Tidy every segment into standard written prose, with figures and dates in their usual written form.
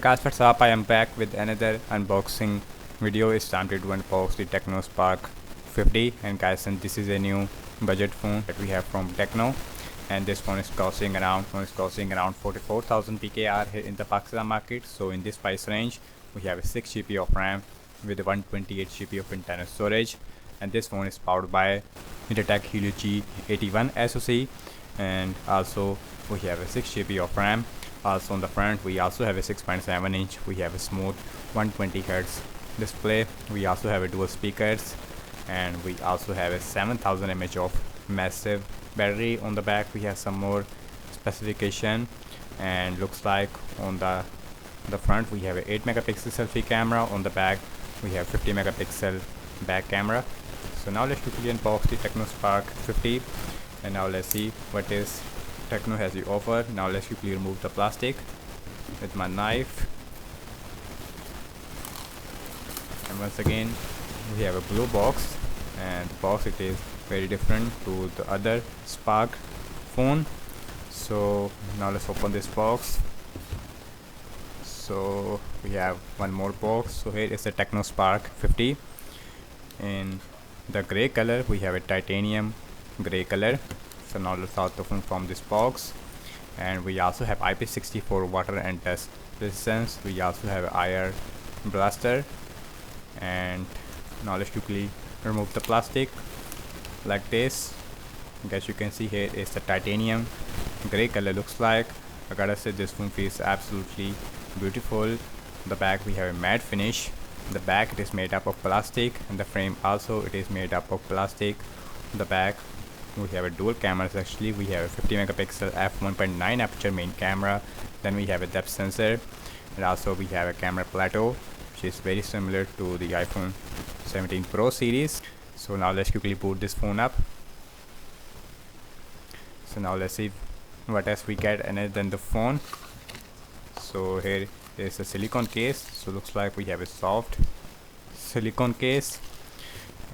Guys, what's up? I am back with another unboxing video. It's time to unbox the Tecno Spark 50, and guys, and this is a new budget phone that we have from Tecno, and this phone is costing around 44,000 PKR here in the Pakistan market. So in this price range we have a 6 GB of RAM with a 128 GB of internal storage, and this phone is powered by MediaTek Helio G81 SoC, and also we have a 6 GB of RAM. Also on the front we also have a 6.7 inch, we have a smooth 120 Hz display, we also have a dual speakers, and we also have a 7000 mAh of massive battery. On the back we have some more specification, and looks like on the front we have a 8 megapixel selfie camera, on the back we have 50 megapixel back camera. So now let's quickly unbox the Tecno Spark 50, and now let's see what is Tecno has to offer. Now let's quickly remove the plastic with my knife, and once again we have a blue box, and the box it is very different to the other Spark phone. So now let's open this box. So we have one more box. So here is the Tecno Spark 50 in the gray color. We have a titanium gray color. So now let's out the phone from this box, and we also have IP64 water and dust resistance. We also have IR blaster, and now let's quickly remove the plastic like this. As you can see, here is the titanium gray color looks like. I gotta say this phone feels absolutely beautiful. The back we have a matte finish. The back it is made up of plastic, and the frame also it is made up of plastic. The back we have a dual cameras. Actually we have a 50 megapixel f1.9 aperture main camera, then we have a depth sensor, and also we have a camera plateau which is very similar to the iPhone 17 Pro series. So now let's quickly boot this phone up. So now let's see what else we get other than the phone. So here is a silicone case. So looks like we have a soft silicone case,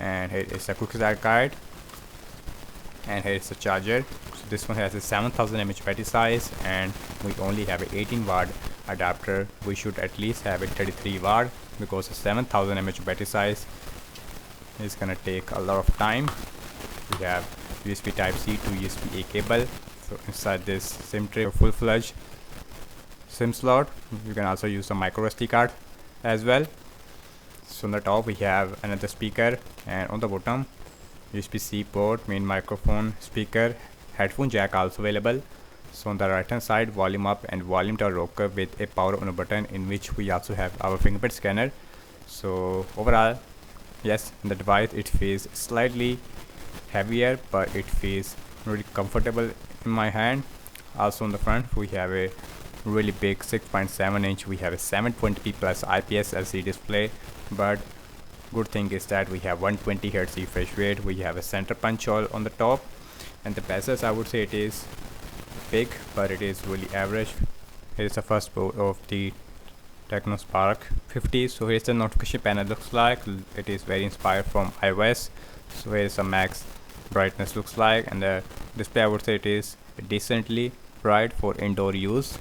and here is a quick start guide, and here is the charger. So this one has a 7000 mAh battery size, and we only have a 18 watt adapter. We should at least have a 33 watt because a 7000 mAh battery size is gonna take a lot of time. We have USB type C to USB A cable. So inside this SIM tray, full-fledged SIM slot. You can also use a micro SD card as well. So on the top we have another speaker, and on the bottom USB-C port, main microphone, speaker, headphone jack also available. So on the right hand side, volume up and volume down rocker with a power on button, in which we also have our fingerprint scanner. So overall, yes, the device it feels slightly heavier, but it feels really comfortable in my hand. Also on the front we have a really big 6.7 inch, we have a 720p plus IPS LCD display, but good thing is that we have 120 Hz refresh rate. We have a center punch hole on the top, and the bezels I would say it is big, but it is really average. Here is the first boot of the Tecno Spark 50. So here's the notification panel looks like. It is very inspired from iOS. So here is the max brightness looks like, and the display I would say it is decently bright for indoor use,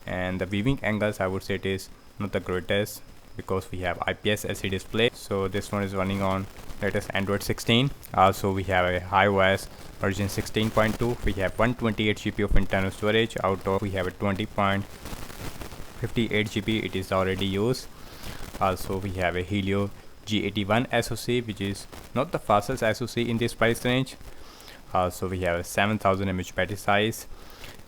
and the viewing angles I would say it is not the greatest because we have IPS LCD display. So this one is running on latest Android 16. Also we have a iOS version 16.2. We have 128 GB of internal storage. Out of we have a 20.58 GB it is already used. Also we have a Helio G81 SoC, which is not the fastest SoC in this price range. Also we have a 7000 mAh battery size,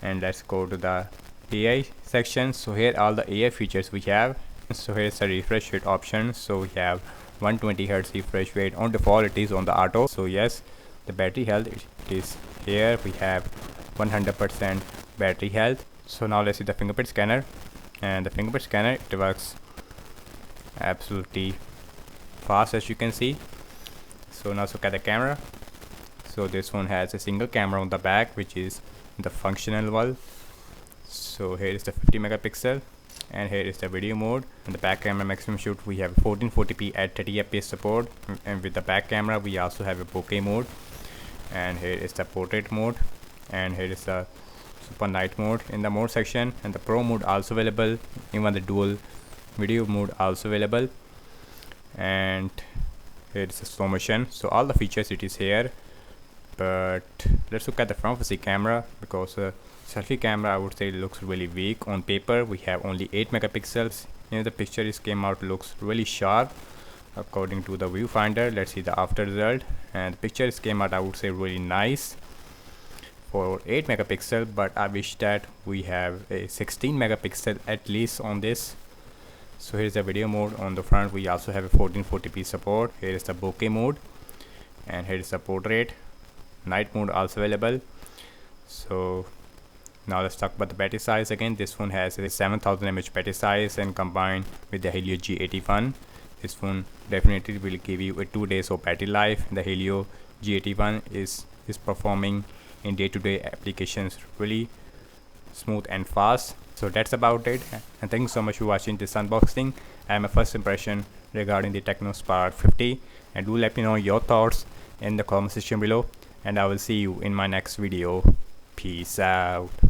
and let's go to the AI section. So here all the AI features we have. So here is the refresh rate option. So we have 120 Hz refresh rate. On default it is on the auto. So yes, the battery health it is here. We have 100% battery health. So now let's see the fingerprint scanner, and the fingerprint scanner it works absolutely fast as you can see. So now look at the camera. So this one has a single camera on the back, which is the functional one. So here is the 50 megapixel, and here is the video mode. And the back camera maximum shoot we have 1440p at 30 fps support, and with the back camera we also have a bokeh mode, and here is the portrait mode, and here is the super night mode in the mode section, and the pro mode also available, even the dual video mode also available. And here is the slow motion, so all the features it is here. But let's look at the front facing camera, because selfie camera I would say looks really weak. On paper we have only 8 megapixels. The picture is came out looks really sharp according to the viewfinder. Let's see the after result, and the picture is came out I would say really nice for 8 megapixel, but I wish that we have a 16 megapixel at least on this. So here's the video mode. On the front we also have a 1440p support. Here is the bokeh mode, and here is the portrait. Night mode also available. So now let's talk about the battery size again. This phone has a 7000 mAh battery size, and combined with the Helio G81, this phone definitely will give you a 2 days of battery life. The Helio G81 is performing in day-to-day applications really smooth and fast. So that's about it, and thank you so much for watching this unboxing and my first impression regarding the Tecno Spark 50. And do let me know your thoughts in the comment section below, and I will see you in my next video. Peace out.